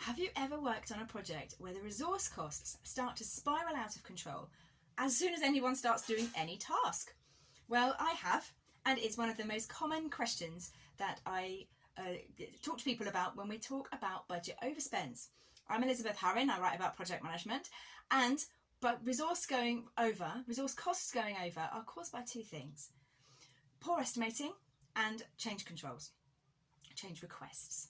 Have you ever worked on a project where the resource costs start to spiral out of control as soon as anyone starts doing any task? Well, I have, and it's one of the most common questions that I talk to people about when we talk about budget overspends. I'm Elizabeth Harrin, I write about project management, but resource costs going over are caused by two things: poor estimating and change controls, change requests.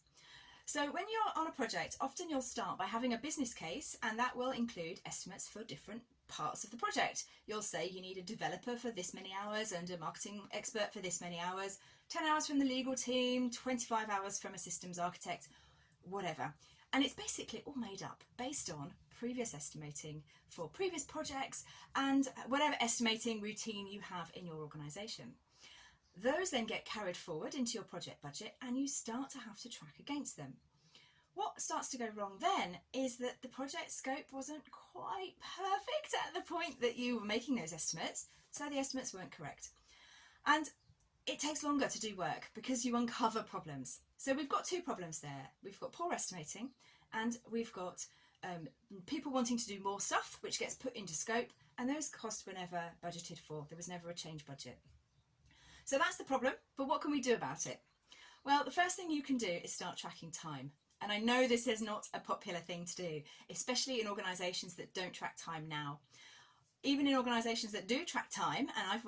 So when you're on a project, often you'll start by having a business case, and that will include estimates for different parts of the project. You'll say you need a developer for this many hours and a marketing expert for this many hours, 10 hours from the legal team, 25 hours from a systems architect, whatever. And it's basically all made up based on previous estimating for previous projects and whatever estimating routine you have in your organisation. Those then get carried forward into your project budget and you start to have to track against them. What starts to go wrong then is that the project scope wasn't quite perfect at the point that you were making those estimates, so the estimates weren't correct. And it takes longer to do work because you uncover problems. So we've got two problems there. We've got poor estimating and we've got people wanting to do more stuff, which gets put into scope, and those costs were never budgeted for. There was never a change budget. So that's the problem, but what can we do about it? Well, the first thing you can do is start tracking time. And I know this is not a popular thing to do, especially in organisations that don't track time now. Even in organisations that do track time, and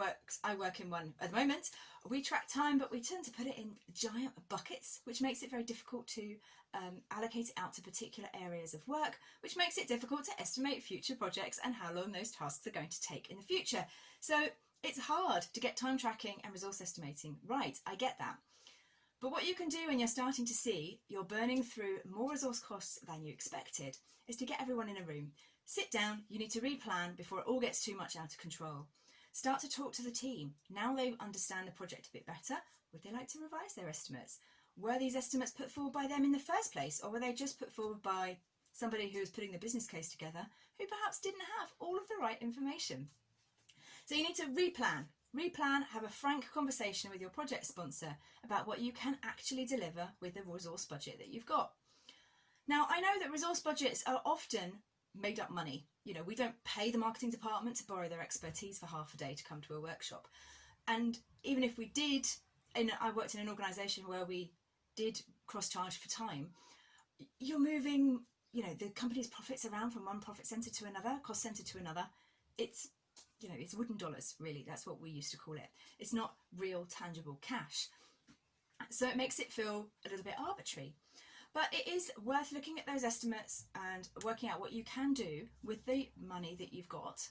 I work in one at the moment, we track time, but we tend to put it in giant buckets, which makes it very difficult to allocate it out to particular areas of work, which makes it difficult to estimate future projects and how long those tasks are going to take in the future. So it's hard to get time tracking and resource estimating right, I get that. But what you can do when you're starting to see you're burning through more resource costs than you expected is to get everyone in a room. Sit down, you need to replan before it all gets too much out of control. Start to talk to the team. Now they understand the project a bit better, would they like to revise their estimates? Were these estimates put forward by them in the first place, or were they just put forward by somebody who was putting the business case together who perhaps didn't have all of the right information? So you need to replan, have a frank conversation with your project sponsor about what you can actually deliver with the resource budget that you've got. Now, I know that resource budgets are often made up money. You know, we don't pay the marketing department to borrow their expertise for half a day to come to a workshop. And even if we did, I worked in an organisation where we did cross-charge for time, you're moving, the company's profits around from one profit centre to another, cost centre to another. It's wooden dollars, really. That's what we used to call it. It's not real, tangible cash. So it makes it feel a little bit arbitrary. But it is worth looking at those estimates and working out what you can do with the money that you've got,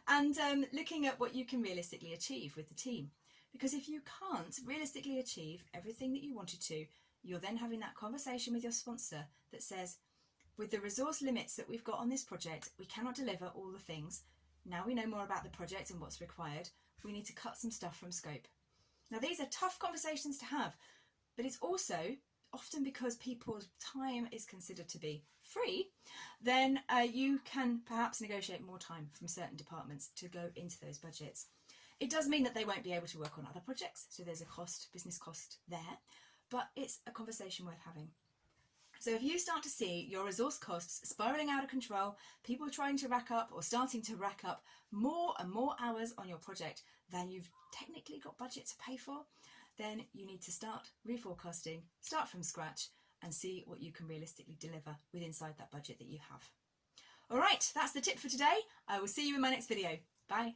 and looking at what you can realistically achieve with the team. Because if you can't realistically achieve everything that you wanted to, you're then having that conversation with your sponsor that says, with the resource limits that we've got on this project, we cannot deliver all the things. Now we know more about the project and what's required, we need to cut some stuff from scope. Now these are tough conversations to have, but it's also often because people's time is considered to be free, then you can perhaps negotiate more time from certain departments to go into those budgets. It does mean that they won't be able to work on other projects, so there's a business cost there, but it's a conversation worth having. So if you start to see your resource costs spiraling out of control, people trying to rack up or starting to rack up more and more hours on your project than you've technically got budget to pay for, then you need to start reforecasting, start from scratch, and see what you can realistically deliver with inside that budget that you have. All right, that's the tip for today. I will see you in my next video. Bye.